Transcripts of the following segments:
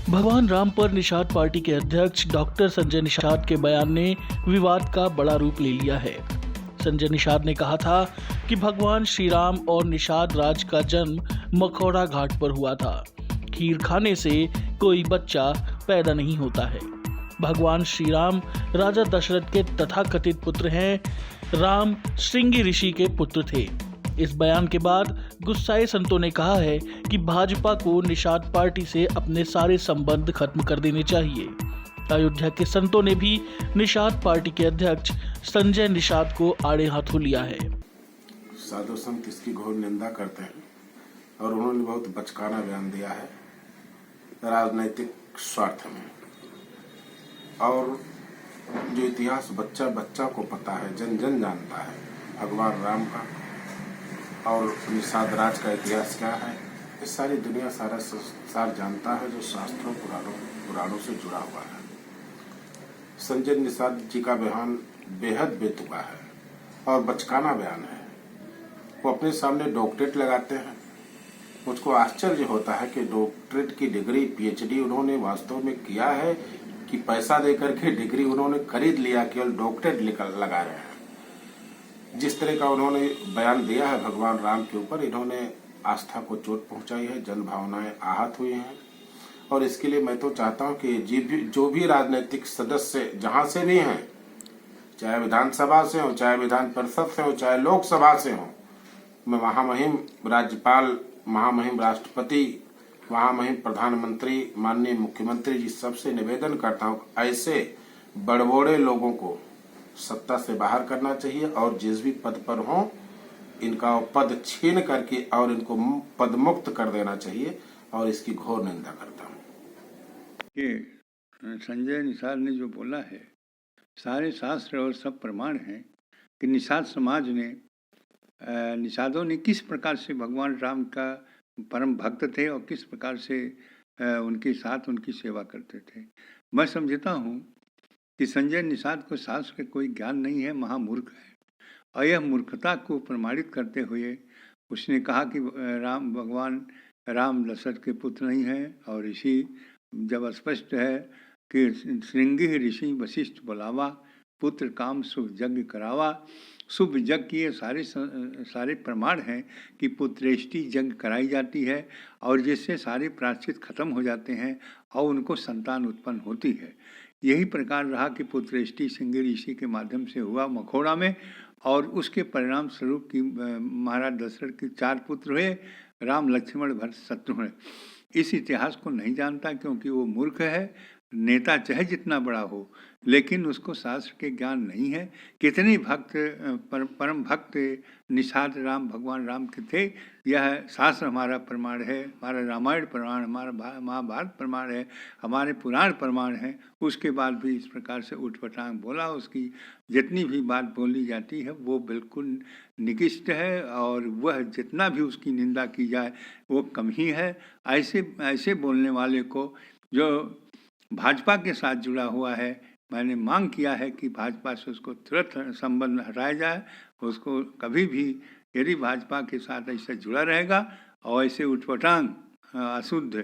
भगवान राम पर निषाद पार्टी के अध्यक्ष डॉक्टर संजय निषाद के बयान ने विवाद का बड़ा रूप ले लिया है। संजय निषाद ने कहा था कि भगवान श्री राम और निषाद राज का जन्म मखौड़ा घाट पर हुआ था। खीर खाने से कोई बच्चा पैदा नहीं होता है। भगवान श्री राम राजा दशरथ के तथाकथित पुत्र हैं। राम श्रृंगी ऋषि के पुत्र थे। इस बयान के बाद गुस्साए संतों ने कहा है कि भाजपा को निषाद पार्टी से अपने सारे संबंध खत्म कर देने चाहिए। अयोध्या के संतों ने भी निषाद पार्टी के अध्यक्ष संजय निषाद को आड़े हाथों लिया है। साधु संत इसकी घोर निंदा करते हैं और उन्होंने बहुत बचकाना बयान दिया है राजनीतिक स्वार्थ में। और जो इतिहास बच्चा बच्चा को पता है, जन जन जानता है भगवान राम का और निषाद राज का इतिहास क्या है, ये सारी दुनिया सारा संसार जानता है, जो शास्त्रों पुराणों से जुड़ा हुआ है। संजय निषाद जी का बयान बेहद बेतुका है और बचकाना बयान है। वो अपने सामने डॉक्टरेट लगाते हैं। मुझको आश्चर्य होता है कि डॉक्टरेट की डिग्री, पीएचडी उन्होंने वास्तव में किया है कि पैसा देकर के डिग्री उन्होंने खरीद लिया, केवल डॉक्टरेट लगा रहे हैं। जिस तरह का उन्होंने बयान दिया है भगवान राम के ऊपर, इन्होंने आस्था को चोट पहुंचाई है, जन भावनाएं आहत हुई हैं। और इसके लिए मैं तो चाहता हूं कि जो भी राजनीतिक सदस्य जहां से भी हैं, चाहे विधानसभा से हो, चाहे विधान परिषद से हो, चाहे लोकसभा से हो, मैं महामहिम राज्यपाल, महामहिम राष्ट्रपति, महामहिम प्रधानमंत्री, माननीय मुख्यमंत्री जी सबसे निवेदन करता हूं, ऐसे बड़बोड़े लोगों को सत्ता से बाहर करना चाहिए और जिस भी पद पर हों इनका पद छीन करके और इनको पद मुक्त कर देना चाहिए और इसकी घोर निंदा करता हूं। ये संजय निषाद ने जो बोला है, सारे शास्त्र और सब प्रमाण हैं कि निषाद समाज ने, निषादों ने किस प्रकार से भगवान राम का परम भक्त थे और किस प्रकार से उनके साथ उनकी सेवा करते थे। मैं समझता हूँ कि संजय निषाद को शास्त्र का कोई ज्ञान नहीं है, महामूर्ख है। और यह मूर्खता को प्रमाणित करते हुए उसने कहा कि भगवान राम दशरथ के पुत्र नहीं है। और ऋषि जब स्पष्ट है कि श्रृंगी ऋषि वशिष्ठ बुलावा, पुत्र काम शुभ यज्ञ करावा। शुभ यज्ञ की सारे प्रमाण हैं कि पुत्रेष्टि यज्ञ कराई जाती है और जिससे सारे प्रायश्चित खत्म हो जाते हैं और उनको संतान उत्पन्न होती है। यही प्रकार रहा कि पुत्रेष्टि श्रृंगी ऋषि के माध्यम से हुआ मखौड़ा में, और उसके परिणाम स्वरूप कि महाराज दशरथ के 4 पुत्र हुए, राम, लक्ष्मण, भरत, शत्रुघ्न। इस इतिहास को नहीं जानता क्योंकि वो मूर्ख है। नेता चाहे जितना बड़ा हो, लेकिन उसको शास्त्र के ज्ञान नहीं है। कितने भक्त, परम भक्त निषाद राम, भगवान राम के थे, यह शास्त्र हमारा प्रमाण है, हमारा रामायण प्रमाण, हमारा महाभारत प्रमाण है, हमारे पुराण प्रमाण है। उसके बाद भी इस प्रकार से उठपटांग बोला। उसकी जितनी भी बात बोली जाती है वो बिल्कुल निकृष्ट है और वह जितना भी उसकी निंदा की जाए वो कम ही है। ऐसे बोलने वाले को, जो भाजपा के साथ जुड़ा हुआ है, मैंने मांग किया है कि भाजपा से उसको तुरंत संबंध हटाया जाए। उसको कभी भी, यदि भाजपा के साथ ऐसा जुड़ा रहेगा और ऐसे उठपटांग, अशुद्ध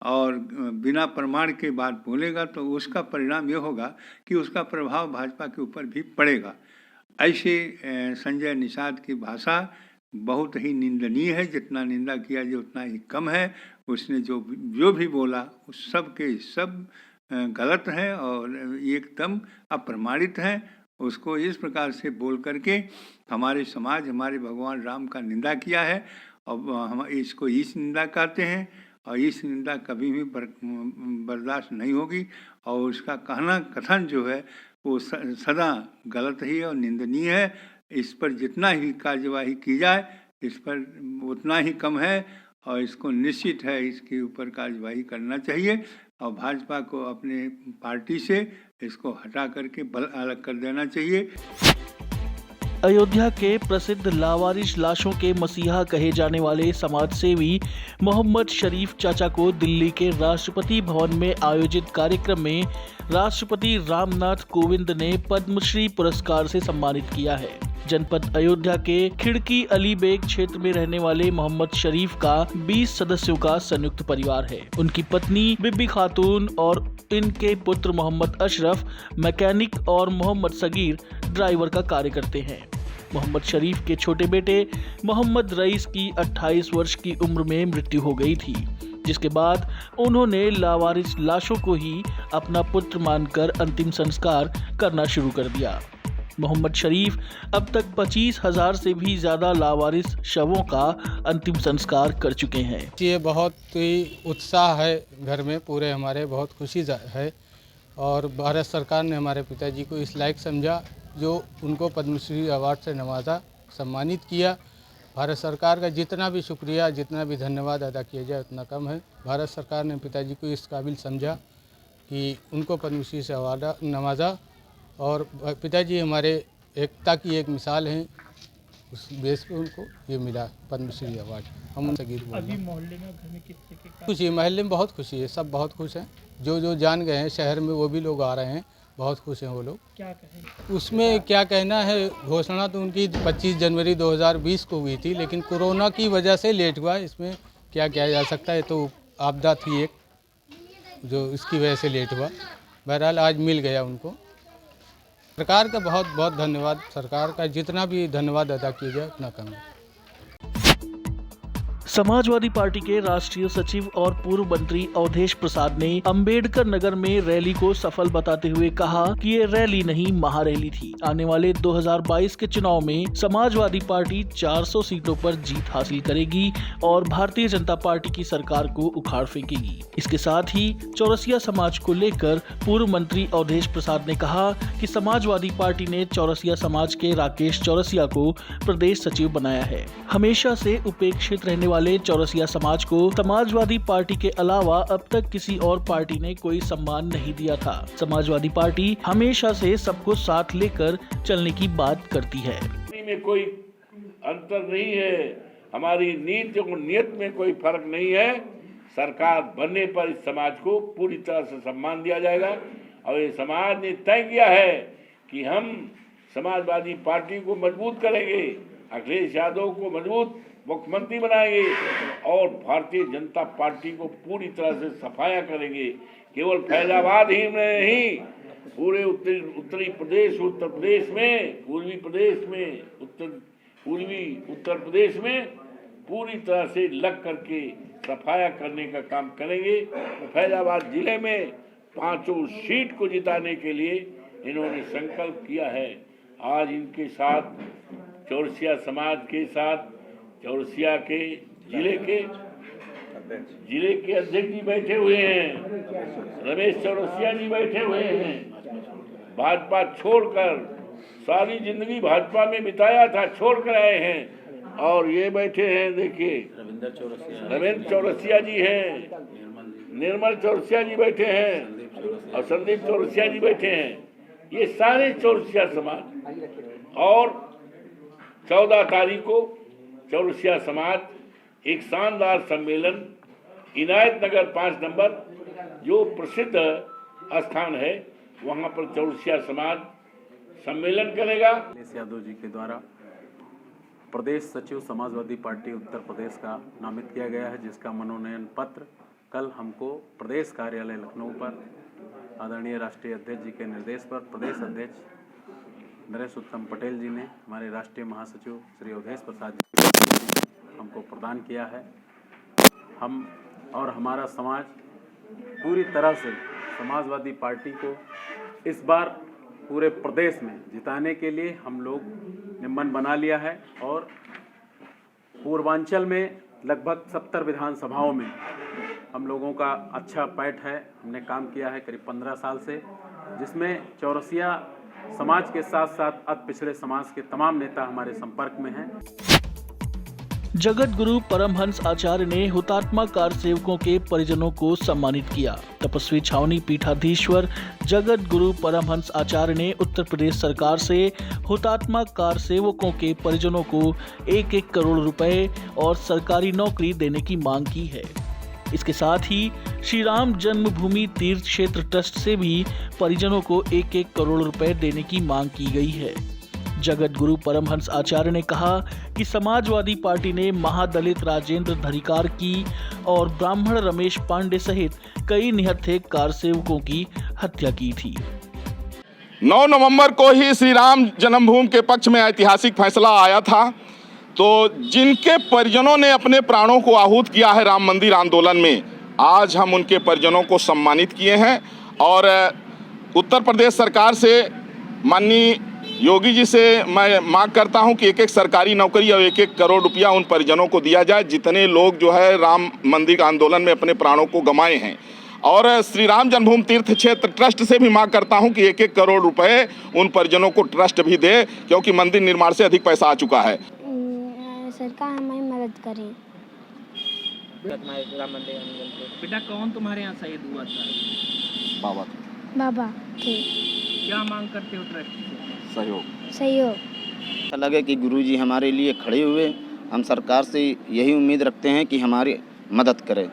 और बिना प्रमाण के बात बोलेगा, तो उसका परिणाम यह होगा कि उसका प्रभाव भाजपा के ऊपर भी पड़ेगा। ऐसे संजय निषाद की भाषा बहुत ही निंदनीय है। जितना निंदा किया जाए उतना ही कम है। उसने जो भी बोला उस सब के सब गलत है और एकदम अप्रमाणित है। उसको इस प्रकार से बोल करके हमारे समाज, हमारे भगवान राम का निंदा किया है और हम इसको इस निंदा कहते हैं और इस निंदा कभी भी बर्दाश्त नहीं होगी। और उसका कथन जो है वो सदा गलत ही और निंदनीय है। इस पर जितना ही कार्यवाही की जाए इस पर उतना ही कम है और इसको निश्चित है इसके ऊपर कार्यवाही करना चाहिए और भाजपा को अपने पार्टी से इसको हटा करके अलग कर देना चाहिए। अयोध्या के प्रसिद्ध लावारिश लाशों के मसीहा कहे जाने वाले समाज सेवी मोहम्मद शरीफ चाचा को दिल्ली के राष्ट्रपति भवन में आयोजित कार्यक्रम में राष्ट्रपति रामनाथ कोविंद ने पद्मश्री पुरस्कार से सम्मानित किया है। जनपद अयोध्या के खिड़की अली बेग क्षेत्र में रहने वाले मोहम्मद शरीफ का 20 सदस्यों का संयुक्त परिवार है। उनकी पत्नी बिब्बी खातून और इनके पुत्र मोहम्मद अशरफ मैकेनिक और मोहम्मद सगीर ड्राइवर का कार्य करते हैं। मोहम्मद शरीफ के छोटे बेटे मोहम्मद रईस की 28 वर्ष की उम्र में मृत्यु हो गई थी, जिसके बाद उन्होंने लावारिस लाशों को ही अपना पुत्र मानकर अंतिम संस्कार करना शुरू कर दिया। मोहम्मद शरीफ अब तक 25,000 से भी ज़्यादा लावारिस शवों का अंतिम संस्कार कर चुके हैं। ये बहुत ही उत्साह है घर में, पूरे हमारे बहुत खुशी है और भारत सरकार ने हमारे पिताजी को इस लायक समझा जो उनको पद्मश्री अवार्ड से नवाजा, सम्मानित किया। भारत सरकार का जितना भी शुक्रिया, जितना भी धन्यवाद अदा किया जाए उतना कम है। भारत सरकार ने पिताजी को इस काबिल समझा कि उनको पद्मश्री से अवार्ड नवाजा और पिताजी हमारे एकता की एक मिसाल हैं। उस बेस पे उनको ये मिला पद्मश्री अवार्ड। हम उनसे गिर बोल अभी मोहल्ले में घर में कितने के खुशी, महल्ले में बहुत खुशी है, सब बहुत खुश हैं। जो जान गए हैं शहर में वो भी लोग आ रहे हैं, बहुत खुश हैं वो लोग। क्या कहेंगे? उसमें क्या कहना है, घोषणा तो उनकी 25 जनवरी 2020 को हुई थी, लेकिन कोरोना की वजह से लेट हुआ। इसमें क्या किया जा सकता है, तो आपदा थी एक जो इसकी वजह से लेट हुआ। बहरहाल आज मिल गया उनको। सरकार का बहुत बहुत धन्यवाद। सरकार का जितना भी धन्यवाद अदा किया जाए उतना कम है। समाजवादी पार्टी के राष्ट्रीय सचिव और पूर्व मंत्री अवधेश प्रसाद ने अंबेडकर नगर में रैली को सफल बताते हुए कहा कि ये रैली नहीं महारैली थी। आने वाले 2022 के चुनाव में समाजवादी पार्टी 400 सीटों पर जीत हासिल करेगी और भारतीय जनता पार्टी की सरकार को उखाड़ फेंकेगी। इसके साथ ही चौरसिया समाज को लेकर पूर्व मंत्री अवधेश प्रसाद ने कहा कि समाजवादी पार्टी ने चौरसिया समाज के राकेश चौरसिया को प्रदेश सचिव बनाया है। हमेशा से उपेक्षित रहने वाले चौरसिया समाज को समाजवादी पार्टी के अलावा अब तक किसी और पार्टी ने कोई सम्मान नहीं दिया था। समाजवादी पार्टी हमेशा से सबको साथ लेकर चलने की बात करती है। में कोई अंतर नहीं है, हमारी नीति और नियत में कोई फर्क नहीं है। सरकार बनने पर इस समाज को पूरी तरह से सम्मान दिया जाएगा और ये समाज ने तय किया है कि हम समाजवादी पार्टी को मजबूत करेंगे, अखिलेश यादव को मजबूत मुख्यमंत्री बनाएंगे और भारतीय जनता पार्टी को पूरी तरह से सफाया करेंगे। केवल फैजाबाद ही में नहीं, पूरे उत्तरी प्रदेश, उत्तर प्रदेश में, पूर्वी प्रदेश में, पूर्वी उत्तर प्रदेश में पूरी तरह से लग करके सफाया करने का काम करेंगे। फैजाबाद जिले में 5 सीट को जिताने के लिए इन्होंने संकल्प किया है। आज इनके साथ चौरसिया समाज के साथ चौरसिया के जिले के अध्यक्ष जी बैठे हुए हैं, रमेश चौरसिया जी बैठे हुए हैं। भाजपा छोड़कर सारी जिंदगी भाजपा में बिताया था, छोड़कर आए हैं और ये बैठे हैं। देखिए रविंद्र चौरसिया जी हैं, निर्मल चौरसिया जी बैठे हैं और संदीप चौरसिया जी बैठे हैं। ये सारे चौरसिया समाज और 14 तारीख को चौरसिया समाज एक शानदार सम्मेलन इनायत नगर 5 नंबर जो प्रसिद्ध स्थान है वहां पर चौरसिया समाज सम्मेलन करेगा। अखिलेश यादव जी के द्वारा प्रदेश सचिव समाजवादी पार्टी उत्तर प्रदेश का नामित किया गया है, जिसका मनोनयन पत्र कल हमको प्रदेश कार्यालय लखनऊ पर आदरणीय राष्ट्रीय अध्यक्ष जी के निर्देश पर प्रदेश अध्यक्ष नरेश उत्तम पटेल जी ने हमारे राष्ट्रीय महासचिव श्री अवधेश प्रसाद जी हमको प्रदान किया है। हम और हमारा समाज पूरी तरह से समाजवादी पार्टी को इस बार पूरे प्रदेश में जिताने के लिए हम लोग ने मन बना लिया है और पूर्वांचल में लगभग 70 विधानसभाओं में हम लोगों का अच्छा पैठ है। हमने काम किया है करीब 15 साल से, जिसमें चौरसिया समाज के साथ साथ अति पिछड़े समाज के तमाम नेता हमारे संपर्क में हैं। जगत गुरु परमहंस आचार्य ने हुतात्मा कार सेवकों के परिजनों को सम्मानित किया। तपस्वी छावनी पीठाधीश्वर जगत गुरु परमहंस आचार्य ने उत्तर प्रदेश सरकार से हुतात्मा कार सेवकों के परिजनों को 1-1 करोड़ रुपए और सरकारी नौकरी देने की मांग की है। इसके साथ ही श्री राम जन्मभूमि तीर्थ क्षेत्र ट्रस्ट से भी परिजनों को 1-1 करोड़ रुपए देने की मांग की गई है। जगत गुरु परमहंस आचार्य ने कहा कि समाजवादी पार्टी ने महादलित राजेंद्र धरिकार की और ब्राह्मण रमेश पांडे सहित कई निहत्थे कार सेवकों की हत्या की थी। 9 नवंबर को ही श्री राम जन्मभूमि के पक्ष में ऐतिहासिक फैसला आया था, तो जिनके परिजनों ने अपने प्राणों को आहूत किया है राम मंदिर आंदोलन में, आज हम उनके परिजनों को सम्मानित किए हैं। और उत्तर प्रदेश सरकार से माननीय योगी जी से मैं मांग करता हूं कि 1-1 सरकारी नौकरी और 1-1 करोड़ रुपया उन परिजनों को दिया जाए जितने लोग जो है राम मंदिर आंदोलन में अपने प्राणों को गंवाए हैं। और श्री राम जन्मभूमि तीर्थ क्षेत्र ट्रस्ट से भी मांग करता हूं कि 1-1 करोड़ रुपए उन परिजनों को ट्रस्ट भी दे, क्योंकि मंदिर निर्माण से अधिक पैसा आ चुका है। सरकार हमारी मदद करे। बेटा कौन तुम्हारे यहाँ शहीद हुआ था? बाबा थे। क्या मांग करते हो ट्रस्ट से? सहयोग। लगे कि गुरुजी हमारे लिए खड़े हुए, हम सरकार से यही उम्मीद रखते हैं कि हमारी मदद करें।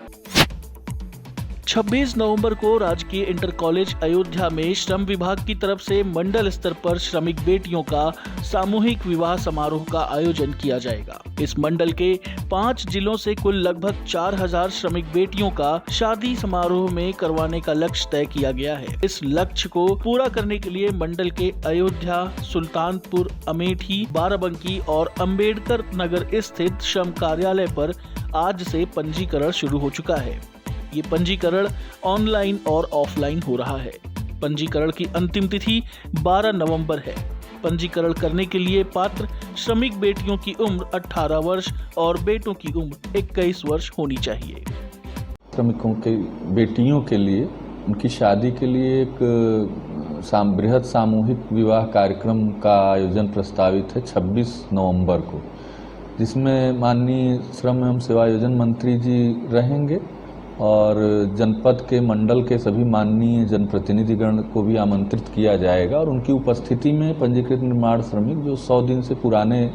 26 नवंबर को राजकीय इंटर कॉलेज अयोध्या में श्रम विभाग की तरफ से मंडल स्तर पर श्रमिक बेटियों का सामूहिक विवाह समारोह का आयोजन किया जाएगा। इस मंडल के 5 जिलों से कुल लगभग 4000 श्रमिक बेटियों का शादी समारोह में करवाने का लक्ष्य तय किया गया है। इस लक्ष्य को पूरा करने के लिए मंडल के अयोध्या, सुल्तानपुर, अमेठी, बाराबंकी और अंबेडकर नगर स्थित श्रम कार्यालय पर आज से पंजीकरण शुरू हो चुका है। ये पंजीकरण ऑनलाइन और ऑफलाइन हो रहा है। पंजीकरण की अंतिम तिथि 12 नवंबर है। पंजीकरण करने के लिए पात्र श्रमिक बेटियों की उम्र 18 वर्ष और बेटों की उम्र 21 वर्ष होनी चाहिए। श्रमिकों के बेटियों के लिए उनकी शादी के लिए एक बृहद सामूहिक विवाह कार्यक्रम का आयोजन प्रस्तावित है 26 नवंबर को, जिसमें माननीय श्रम एवं सेवायोजन मंत्री जी रहेंगे और जनपद के मंडल के सभी माननीय जनप्रतिनिधिगण को भी आमंत्रित किया जाएगा और उनकी उपस्थिति में पंजीकृत निर्माण श्रमिक जो 100 दिन से पुराने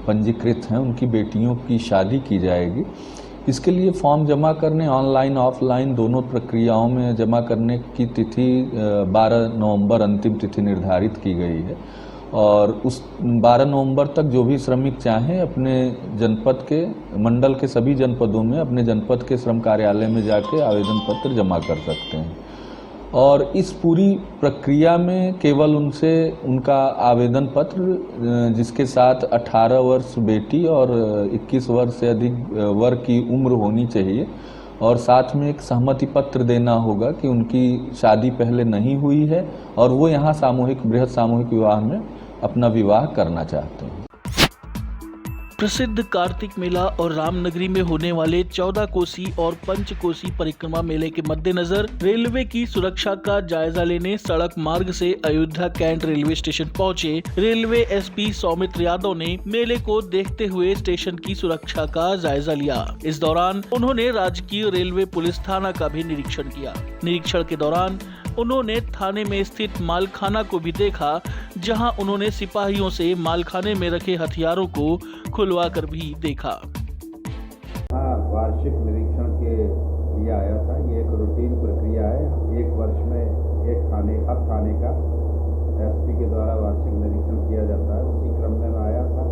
पंजीकृत हैं उनकी बेटियों की शादी की जाएगी। इसके लिए फॉर्म जमा करने ऑनलाइन ऑफलाइन दोनों प्रक्रियाओं में जमा करने की तिथि 12 नवंबर अंतिम तिथि निर्धारित की गई है और उस 12 नवंबर तक जो भी श्रमिक चाहें अपने जनपद के मंडल के सभी जनपदों में अपने जनपद के श्रम कार्यालय में जाके आवेदन पत्र जमा कर सकते हैं। और इस पूरी प्रक्रिया में केवल उनसे उनका आवेदन पत्र जिसके साथ 18 वर्ष बेटी और 21 वर्ष से अधिक वर्ग की उम्र होनी चाहिए और साथ में एक सहमति पत्र देना होगा कि उनकी शादी पहले नहीं हुई है और वो यहाँ बृहद सामूहिक विवाह में अपना विवाह करना चाहते हैं। प्रसिद्ध कार्तिक मेला और रामनगरी में होने वाले 14 कोसी और पंचकोसी परिक्रमा मेले के मद्देनजर रेलवे की सुरक्षा का जायजा लेने सड़क मार्ग से अयोध्या कैंट रेलवे स्टेशन पहुंचे रेलवे एसपी सौमित्र यादव ने मेले को देखते हुए स्टेशन की सुरक्षा का जायजा लिया। इस दौरान उन्होंने राजकीय रेलवे पुलिस थाना का भी निरीक्षण किया। निरीक्षण के दौरान उन्होंने थाने में स्थित मालखाना को भी देखा, जहां उन्होंने सिपाहियों से मालखाने में रखे हथियारों को खुलवा कर भी देखा। वार्षिक निरीक्षण के लिए आया था। ये एक रूटीन प्रक्रिया है। एक वर्ष में एक हर थाने का एसपी के द्वारा वार्षिक निरीक्षण किया जाता है। उसी क्रम में आया था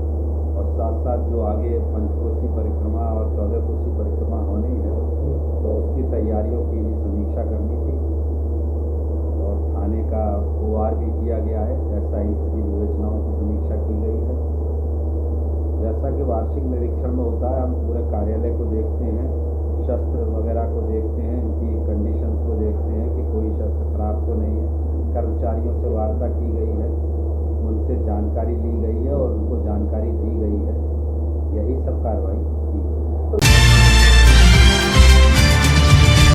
और साथ साथ जो आगे पंचकोसी परिक्रमा और 14 कोसी परिक्रमा होनी है तो उसकी तैयारियों की भी समीक्षा करनी थी और थाने का OR भी किया गया है। एसआई की विवेचनाओं की समीक्षा की गई है। जैसा कि वार्षिक निरीक्षण में होता है, हम पूरे कार्यालय को देखते हैं, शस्त्र वगैरह को देखते हैं, उनकी कंडीशंस को देखते हैं कि कोई शस्त्र खराब तो नहीं है। कर्मचारियों से वार्ता की गई है, उनसे जानकारी ली गई है और उनको जानकारी दी गई है। यही सब कार्रवाई की